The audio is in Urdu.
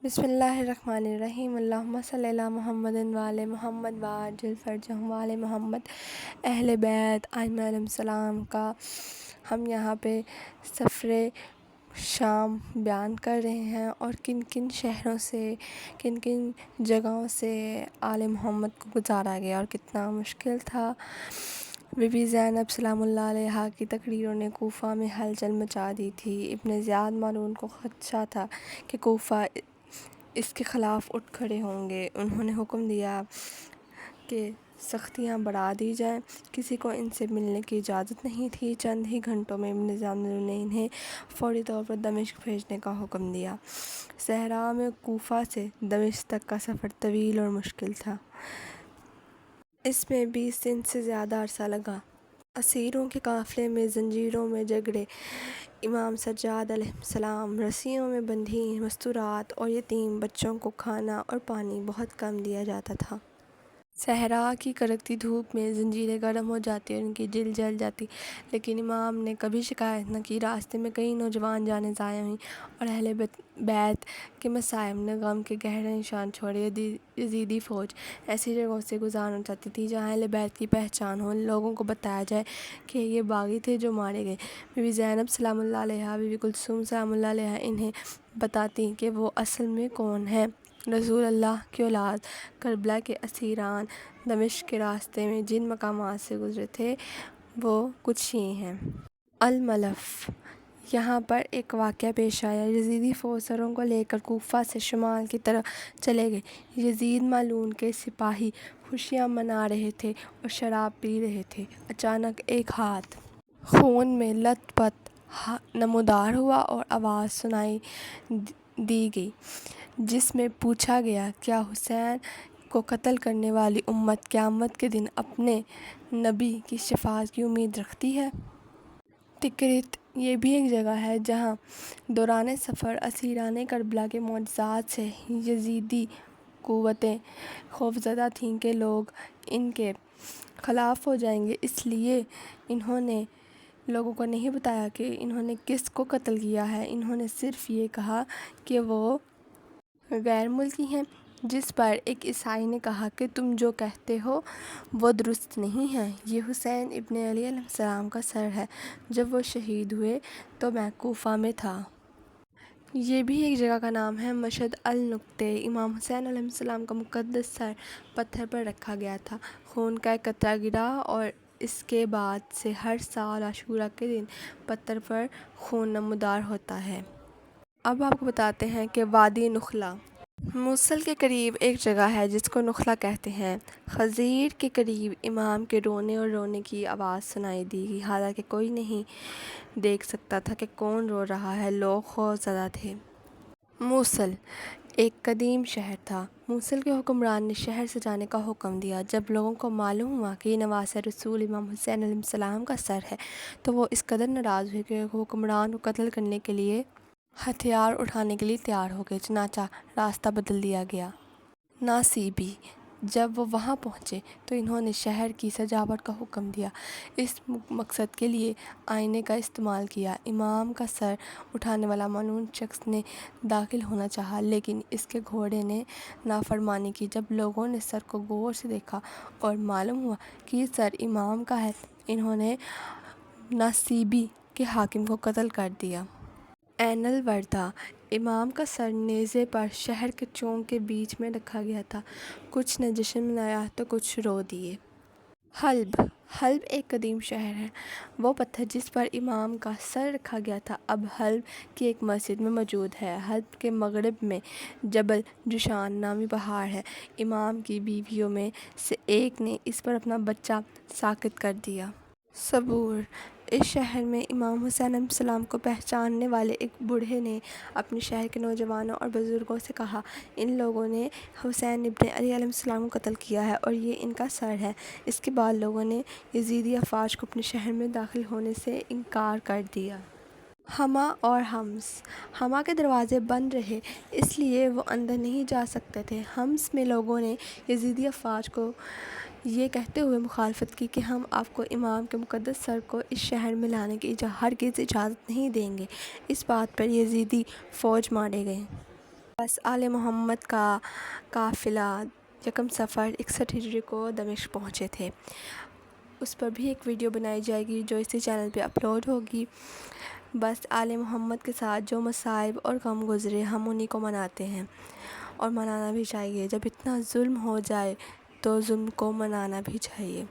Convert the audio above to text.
بسم اللہ الرحمن الرحیم اللہم صلی علی محمد وعلی محمد وعجل فرجہم وعلی محمد۔ اہل بیت ائمہ علیہم السلام کا ہم یہاں پہ سفر شام بیان کر رہے ہیں اور کن کن شہروں سے کن کن جگہوں سے آل محمد کو گزارا گیا اور کتنا مشکل تھا۔ بی بی زینب سلام اللہ علیہا کی تقریروں نے کوفہ میں ہلچل مچا دی تھی۔ ابن زیاد ملعون کو خدشہ تھا کہ کوفہ اس کے خلاف اٹھ کھڑے ہوں گے۔ انہوں نے حکم دیا کہ سختیاں بڑھا دی جائیں، کسی کو ان سے ملنے کی اجازت نہیں تھی۔ چند ہی گھنٹوں میں ابن زیاد ملعون نے انہیں فوری طور پر دمشق بھیجنے کا حکم دیا۔ صحرا میں کوفہ سے دمشق تک کا سفر طویل اور مشکل تھا۔ اس میں 20 دن سے زیادہ عرصہ لگا۔ اسیروں کے قافلے میں زنجیروں میں جکڑے امام سجاد علیہ السلام، رسیوں میں بندھی مستورات اور یتیم بچوں کو کھانا اور پانی بہت کم دیا جاتا تھا۔ صحرا کی کڑکتی دھوپ میں زنجیریں گرم ہو جاتی اور ان کی جلد جل جاتی، لیکن امام نے کبھی شکایت نہ کی۔ راستے میں کئی نوجوان جانیں ضائع ہوئیں اور اہل بیت کے مصائب نے غم کے گہرے نشان چھوڑے۔ یزیدی فوج ایسی جگہوں سے گزرنا چاہتی تھی جہاں اہل بیت کی پہچان ہو، لوگوں کو بتایا جائے کہ یہ باغی تھے جو مارے گئے۔ بی بی زینب سلام اللہ علیہا، بی بی کلثوم سلام اللہ علیہا انہیں بتاتیں کہ وہ اصل میں کون ہیں۔ رسول اللہ کی اولاد کربلا کے اسیران دمشق کے راستے میں جن مقامات سے گزرے تھے وہ کچھ یہ ہیں۔ الملف، یہاں پر ایک واقعہ پیش آیا۔ یزیدی فوج سروں کو لے کر کوفہ سے شمال کی طرف چلے گئے۔ یزید ملعون کے سپاہی خوشیاں منا رہے تھے اور شراب پی رہے تھے۔ اچانک ایک ہاتھ خون میں لت پت نمودار ہوا اور آواز سنائی دی گئی جس میں پوچھا گیا، کیا حسین کو قتل کرنے والی امت قیامت کے دن اپنے نبی کی شفاعت کی امید رکھتی ہے؟ تکرت، یہ بھی ایک جگہ ہے جہاں دوران سفر اسیران کربلا کے معجزات سے یزیدی قوتیں خوفزدہ تھیں کہ لوگ ان کے خلاف ہو جائیں گے، اس لیے انہوں نے لوگوں کو نہیں بتایا کہ انہوں نے کس کو قتل کیا ہے۔ انہوں نے صرف یہ کہا کہ وہ غیر ملکی ہیں، جس پر ایک عیسائی نے کہا کہ تم جو کہتے ہو وہ درست نہیں ہے، یہ حسین ابن علی علیہ السلام کا سر ہے۔ جب وہ شہید ہوئے تو میں کوفہ میں تھا۔ یہ بھی ایک جگہ کا نام ہے۔ مشہد النقطہ، امام حسین علیہ السلام کا مقدس سر پتھر پر رکھا گیا تھا، خون کا ایک قطرہ گرا اور اس کے بعد سے ہر سال عاشوراء کے دن پتھر پر خون نمودار ہوتا ہے۔ اب آپ کو بتاتے ہیں کہ وادی نخلا موصل کے قریب ایک جگہ ہے جس کو نخلا کہتے ہیں۔ خضیر کے قریب امام کے رونے اور رونے کی آواز سنائی دی گئی، حالانکہ کوئی نہیں دیکھ سکتا تھا کہ کون رو رہا ہے، لوگ خوف زدہ تھے۔ موصل ایک قدیم شہر تھا۔ موصل کے حکمران نے شہر سجانے کا حکم دیا۔ جب لوگوں کو معلوم ہوا کہ یہ نواسۂ رسول امام حسین علیہ السلام کا سر ہے تو وہ اس قدر ناراض ہوئے کہ حکمران کو قتل کرنے کے لیے ہتھیار اٹھانے کے لیے تیار ہو گئے، چنانچہ راستہ بدل دیا گیا۔ ناصیبی، جب وہ وہاں پہنچے تو انہوں نے شہر کی سجاوٹ کا حکم دیا۔ اس مقصد کے لیے آئینے کا استعمال کیا۔ امام کا سر اٹھانے والا ملعون شخص نے داخل ہونا چاہا لیکن اس کے گھوڑے نے نافرمانی کی۔ جب لوگوں نے سر کو غور سے دیکھا اور معلوم ہوا کہ یہ سر امام کا ہے، انہوں نے ناصیبی کے حاکم کو قتل کر دیا۔ عین الوردہ، امام کا سر نیزے پر شہر کے چوک کے بیچ میں رکھا گیا تھا۔ کچھ نے جشن منایا تو کچھ رو دیے۔ حلب، حلب ایک قدیم شہر ہے۔ وہ پتھر جس پر امام کا سر رکھا گیا تھا اب حلب کی ایک مسجد میں موجود ہے۔ حلب کے مغرب میں جبل جوشان نامی پہاڑ ہے۔ امام کی بیویوں میں سے ایک نے اس پر اپنا بچہ ساقط کر دیا۔ صبور، اس شہر میں امام حسین علیہ السلام کو پہچاننے والے ایک بوڑھے نے اپنے شہر کے نوجوانوں اور بزرگوں سے کہا، ان لوگوں نے حسین ابن علی علیہ السلام کو قتل کیا ہے اور یہ ان کا سر ہے۔ اس کے بعد لوگوں نے یزیدی افواج کو اپنے شہر میں داخل ہونے سے انکار کر دیا۔ حما اور حمص، حما کے دروازے بند رہے اس لیے وہ اندر نہیں جا سکتے تھے۔ حمص میں لوگوں نے یزیدی افواج کو یہ کہتے ہوئے مخالفت کی کہ ہم آپ کو امام کے مقدس سر کو اس شہر میں لانے کی ہرگز اجازت نہیں دیں گے۔ اس بات پر یزیدی فوج مارے گئے۔ بس آل محمد کا قافلہ یکم صفر 61 ہجری کو دمشق پہنچے تھے. اس پر بھی ایک ویڈیو بنائی جائے گی جو اسی چینل پہ اپلوڈ ہوگی. بس آل محمد کے ساتھ جو مصائب اور غم گزرے ہم انہی کو مناتے ہیں اور منانا بھی چاہیے. جب اتنا ظلم ہو جائے تو ظلم کو منانا بھی چاہیے.